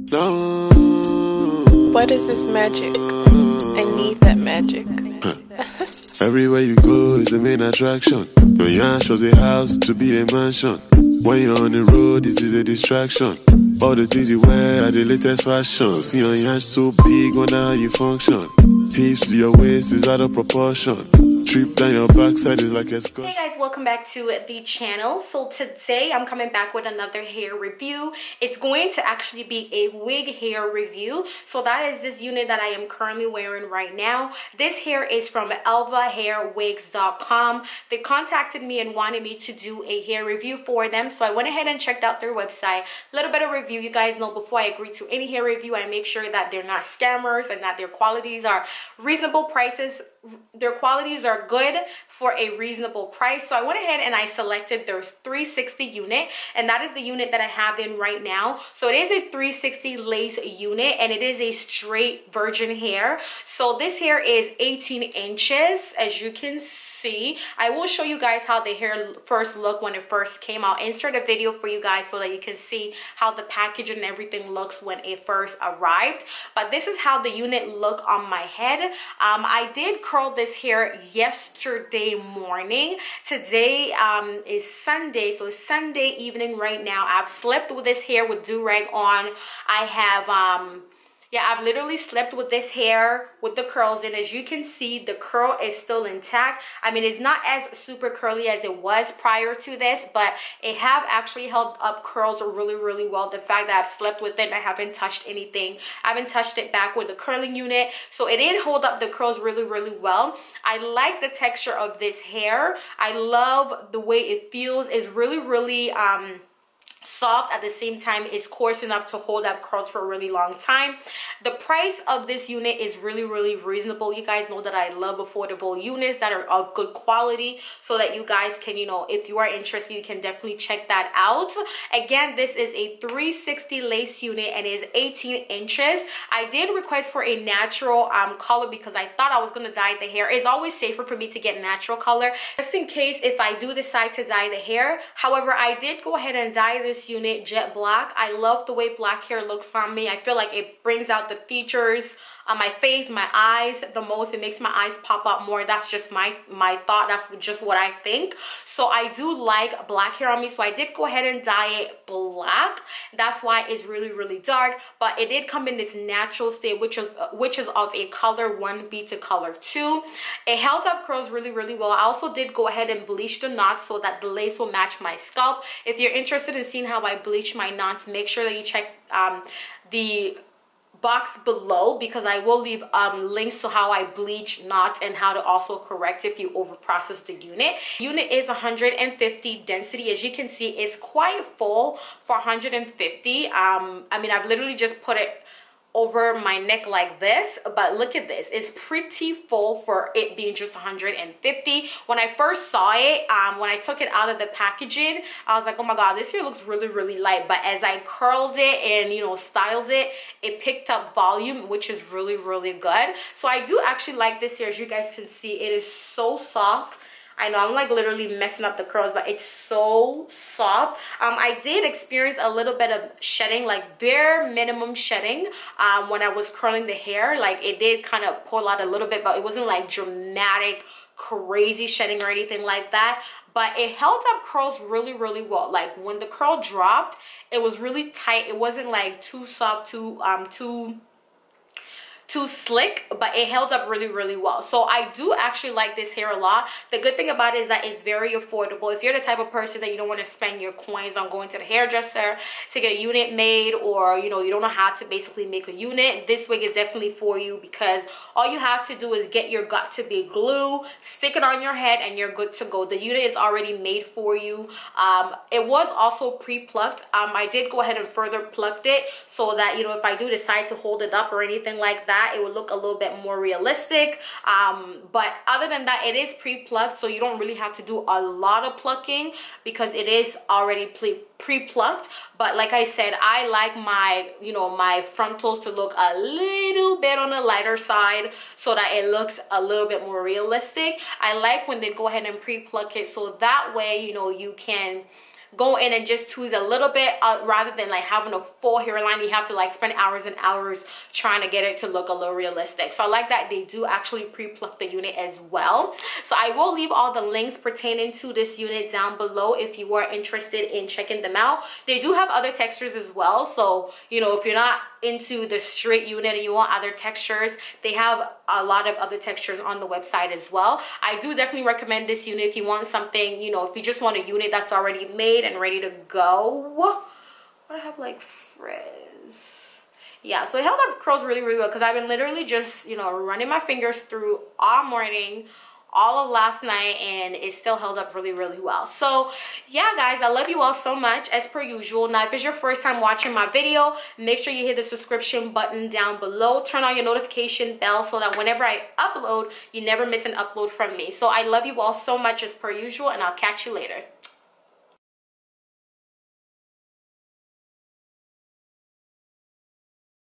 No. What is this magic? I need that magic. Everywhere you go is the main attraction. Your yash was a house to be a mansion. When you're on the road, it is a distraction. All the things you wear are the latest fashion. See your yash so big, wonder how you function. Hips to your waist is out of proportion. Trip down your backside is like a scotch. Hey guys, welcome back to the channel. So today I'm coming back with another hair review. It's going to actually be a wig hair review. So that is this unit that I am currently wearing right now. This hair is from ElvaHairWigs.com. They contacted me and wanted me to do a hair review for them. So I went ahead and checked out their website. A little bit of review. You guys know before I agree to any hair review, I make sure that they're not scammers and that their qualities are reasonable prices. Their qualities are good for a reasonable price. So I went ahead and I selected their 360 unit, and that is the unit that I have in right now. So it is a 360 lace unit and it is a straight virgin hair. So this hair is 18 inches, as you can see. I will show you guys how the hair first looked when it first came out. Insert a video for you guys so that you can see how the package and everything looks when it first arrived. But this is how the unit looked on my head. I did curl this hair yesterday morning. Today is Sunday, so it's Sunday evening right now. I've slept with this hair with do-rag on. I have I've literally slept with this hair with the curls in. As you can see, the curl is still intact. I mean, it's not as super curly as it was prior to this, but it have actually held up curls really well. The fact that I've slept with it, I haven't touched anything. I haven't touched it back with the curling unit. So it did hold up the curls really well. I like the texture of this hair. I love the way it feels. It's really soft. At the same time, it's coarse enough to hold up curls for a really long time. The price of this unit is really reasonable. You guys know that I love affordable units that are of good quality, so that you guys can, you know, if you are interested, you can definitely check that out. Again, this is a 360 lace unit and is 18 inches. I did request for a natural color because I thought I was going to dye the hair. It's always safer for me to get natural color, just in case if I do decide to dye the hair. However, I did go ahead and dye this unit jet black. I love the way black hair looks on me. I feel like it brings out the features on my face, my eyes the most. It makes my eyes pop out more. That's just my thought. That's just what I think. So I do like black hair on me, so I did go ahead and dye it black. That's why it's really dark, but it did come in its natural state, which is of a color 1B to color 2. It held up curls really well. I also did go ahead and bleach the knots so that the lace will match my scalp. If you're interested in seeing how I bleach my knots, make sure that you check the box below, because I will leave links to how I bleach knots and how to also correct if you over process the unit. Unit is 150 density. As you can see, it's quite full for 150. I mean, I've literally just put it over my neck like this, but look at this. It's pretty full for it being just 150. When I first saw it, when I took it out of the packaging, I was like, oh my god, this hair looks really light. But as I curled it and, you know, styled it, it picked up volume, which is really good. So I do actually like this hair. As you guys can see, it is so soft. I know I'm like literally messing up the curls, but it's so soft. I did experience a little bit of shedding, like bare minimum shedding, when I was curling the hair. Like it did kind of pull out a little bit, but it wasn't like dramatic crazy shedding or anything like that. But it held up curls really well. Like when the curl dropped, it was really tight. It wasn't like too soft, too slick, but it held up really well. So I do actually like this hair a lot. The good thing about it is that it's very affordable. If you're the type of person that you don't want to spend your coins on going to the hairdresser to get a unit made, or you know, you don't know how to basically make a unit, this wig is definitely for you, because all you have to do is get your got to be glue, stick it on your head, and you're good to go. The unit is already made for you. It was also pre-plucked. I did go ahead and further plucked it so that, you know, if I do decide to hold it up or anything like that, it would look a little bit more realistic. But other than that, it is pre-plucked, so you don't really have to do a lot of plucking because it is already pre-plucked. But like I said, I like my, you know, my frontals to look a little bit on the lighter side so that it looks a little bit more realistic. I like when they go ahead and pre-pluck it, so that way, you know, you can go in and just tweeze a little bit rather than like having a full hairline. You have to like spend hours and hours trying to get it to look a little realistic. So I like that they do actually pre-pluck the unit as well. So I will leave all the links pertaining to this unit down below if you are interested in checking them out. They do have other textures as well, so you know, if you're not into the straight unit and you want other textures, they have a lot of other textures on the website as well. I do definitely recommend this unit if you want something, you know, if you just want a unit that's already made and ready to go. What I have like frizz. Yeah, so it held up curls really well because I've been literally just, you know, running my fingers through all morning, all of last night, and it still held up really well. So yeah guys, I love you all so much as per usual. Now if it's your first time watching my video, make sure you hit the subscription button down below, turn on your notification bell so that whenever I upload, you never miss an upload from me. So I love you all so much as per usual, and I'll catch you later.